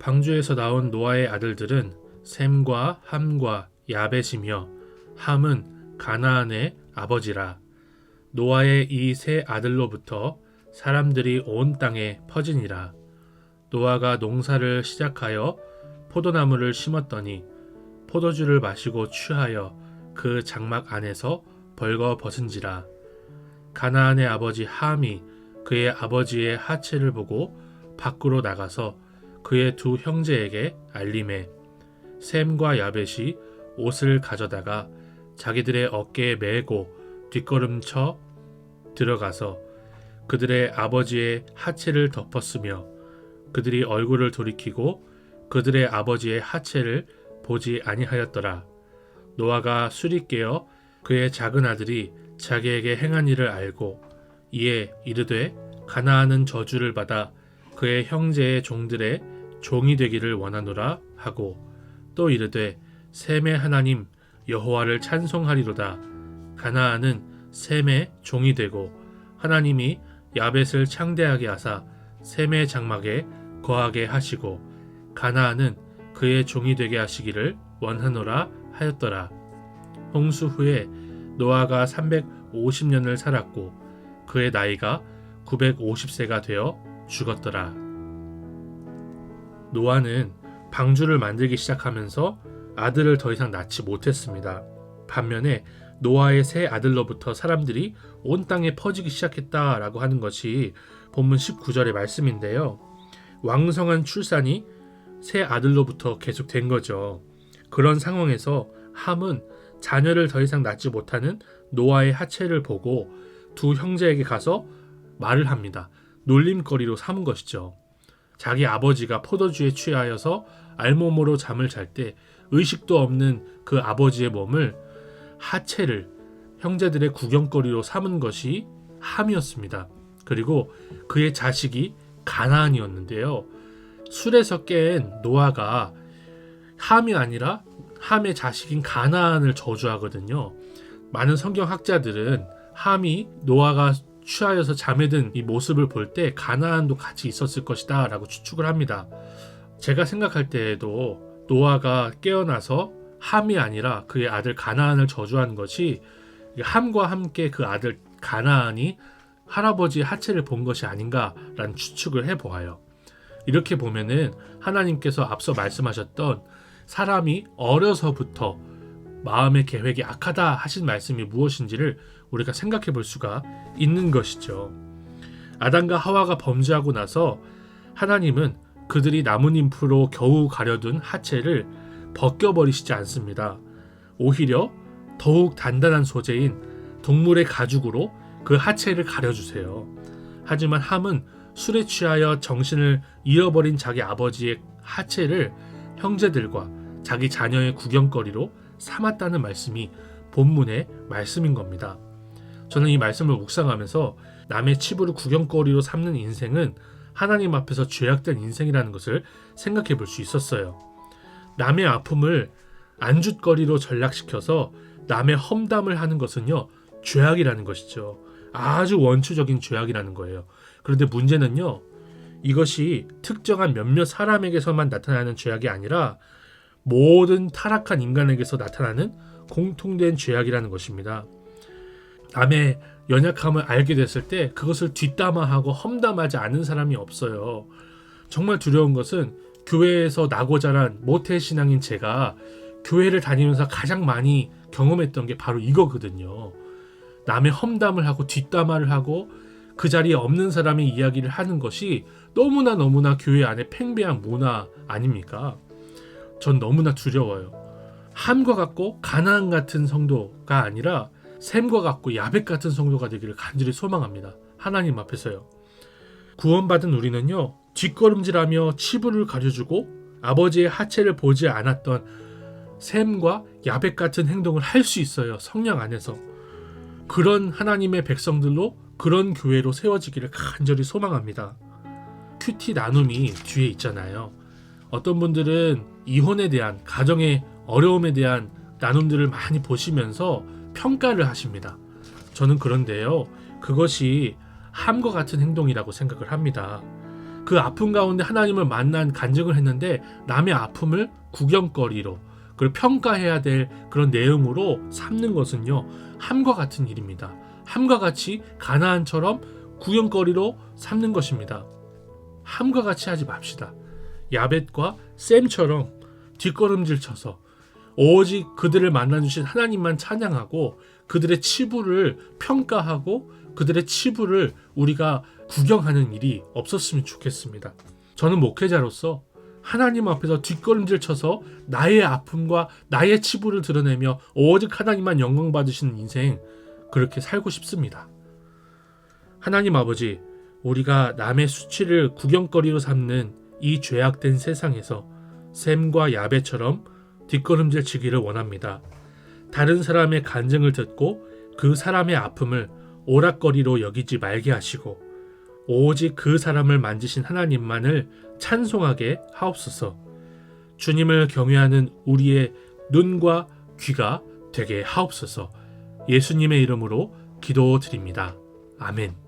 방주에서 나온 노아의 아들들은 셈과 함과 야벳이며 함은 가나안의 아버지라. 노아의 이 세 아들로부터 사람들이 온 땅에 퍼지니라. 노아가 농사를 시작하여 포도나무를 심었더니 포도주를 마시고 취하여 그 장막 안에서 벌거벗은지라. 가나안의 아버지 함이 그의 아버지의 하체를 보고 밖으로 나가서 그의 두 형제에게 알림해 셈과 야벳이 옷을 가져다가 자기들의 어깨에 메고 뒷걸음쳐 들어가서 그들의 아버지의 하체를 덮었으며 그들이 얼굴을 돌이키고 그들의 아버지의 하체를 보지 아니하였더라. 노아가 술이 깨어 그의 작은 아들이 자기에게 행한 일을 알고 이에 이르되 가나안은 저주를 받아 그의 형제의 종들의 종이 되기를 원하노라 하고 또 이르되 셈의 하나님 여호와를 찬송하리로다. 가나안은 셈의 종이 되고 하나님이 야벳을 창대하게 하사 셈의 장막에 거하게 하시고 가나안은 그의 종이 되게 하시기를 원하노라 하였더라. 홍수 후에 노아가 350년을 살았고 그의 나이가 950세가 되어 죽었더라. 노아는 방주를 만들기 시작하면서 아들을 더 이상 낳지 못했습니다. 반면에 노아의 세 아들로부터 사람들이 온 땅에 퍼지기 시작했다라고 하는 것이 본문 19절의 말씀인데요. 왕성한 출산이 세 아들로부터 계속된 거죠. 그런 상황에서 함은 자녀를 더 이상 낳지 못하는 노아의 하체를 보고 두 형제에게 가서 말을 합니다. 놀림거리로 삼은 것이죠. 자기 아버지가 포도주에 취하여서 알몸으로 잠을 잘 때 의식도 없는 그 아버지의 몸을 하체를 형제들의 구경거리로 삼은 것이 함이었습니다. 그리고 그의 자식이 가나안이었는데요. 술에서 깬 노아가 함이 아니라 함의 자식인 가나안을 저주하거든요. 많은 성경학자들은 함이 노아가 취하여서 잠에 든 이 모습을 볼 때 가나안도 같이 있었을 것이다 라고 추측을 합니다. 제가 생각할 때에도 노아가 깨어나서 함이 아니라 그의 아들 가나안을 저주하는 것이 함과 함께 그 아들 가나안이 할아버지의 하체를 본 것이 아닌가라는 추측을 해보아요. 이렇게 보면은 하나님께서 앞서 말씀하셨던 사람이 어려서부터 마음의 계획이 악하다 하신 말씀이 무엇인지를 우리가 생각해 볼 수가 있는 것이죠. 아담과 하와가 범죄하고 나서 하나님은 그들이 나뭇잎으로 겨우 가려둔 하체를 벗겨버리시지 않습니다. 오히려 더욱 단단한 소재인 동물의 가죽으로 그 하체를 가려주세요. 하지만 함은 술에 취하여 정신을 잃어버린 자기 아버지의 하체를 형제들과 자기 자녀의 구경거리로 삼았다는 말씀이 본문의 말씀인 겁니다. 저는 이 말씀을 묵상하면서 남의 치부를 구경거리로 삼는 인생은 하나님 앞에서 죄악된 인생이라는 것을 생각해 볼 수 있었어요. 남의 아픔을 안주거리로 전락시켜서 남의 험담을 하는 것은요, 죄악이라는 것이죠. 아주 원초적인 죄악이라는 거예요. 그런데 문제는요, 이것이 특정한 몇몇 사람에게서만 나타나는 죄악이 아니라 모든 타락한 인간에게서 나타나는 공통된 죄악이라는 것입니다. 남의 연약함을 알게 됐을 때 그것을 뒷담화하고 험담하지 않은 사람이 없어요. 정말 두려운 것은 교회에서 나고 자란 모태신앙인 제가 교회를 다니면서 가장 많이 경험했던 게 바로 이거거든요. 남의 험담을 하고 뒷담화를 하고 그 자리에 없는 사람의 이야기를 하는 것이 너무나 교회 안에 팽배한 문화 아닙니까? 전 너무나 두려워요. 함과 같고 가나안 같은 성도가 아니라 셈과 같고 야벳 같은 성도가 되기를 간절히 소망합니다. 하나님 앞에서요. 구원받은 우리는요, 뒷걸음질하며 치부를 가려주고 아버지의 하체를 보지 않았던 셈과 야벳 같은 행동을 할 수 있어요. 성령 안에서. 그런 하나님의 백성들로 그런 교회로 세워지기를 간절히 소망합니다. 큐티 나눔이 뒤에 있잖아요. 어떤 분들은 이혼에 대한, 가정의 어려움에 대한 나눔들을 많이 보시면서 평가를 하십니다. 저는 그런데요, 그것이 함과 같은 행동이라고 생각을 합니다. 그 아픔 가운데 하나님을 만난 간증을 했는데 남의 아픔을 구경거리로 그리고 평가해야 될 그런 내용으로 삼는 것은요, 함과 같은 일입니다. 함과 같이 가나안처럼 구경거리로 삼는 것입니다. 함과 같이 하지 맙시다. 야벳과 셈처럼 뒷걸음질 쳐서 오직 그들을 만나주신 하나님만 찬양하고 그들의 치부를 평가하고 그들의 치부를 우리가 구경하는 일이 없었으면 좋겠습니다. 저는 목회자로서 하나님 앞에서 뒷걸음질 쳐서 나의 아픔과 나의 치부를 드러내며 오직 하나님만 영광 받으시는 인생, 그렇게 살고 싶습니다. 하나님 아버지, 우리가 남의 수치를 구경거리로 삼는 이 죄악된 세상에서 셈과 야벳처럼 뒷걸음질 치기를 원합니다. 다른 사람의 간증을 듣고 그 사람의 아픔을 오락거리로 여기지 말게 하시고 오직 그 사람을 만지신 하나님만을 찬송하게 하옵소서. 주님을 경외하는 우리의 눈과 귀가 되게 하옵소서. 예수님의 이름으로 기도드립니다. 아멘.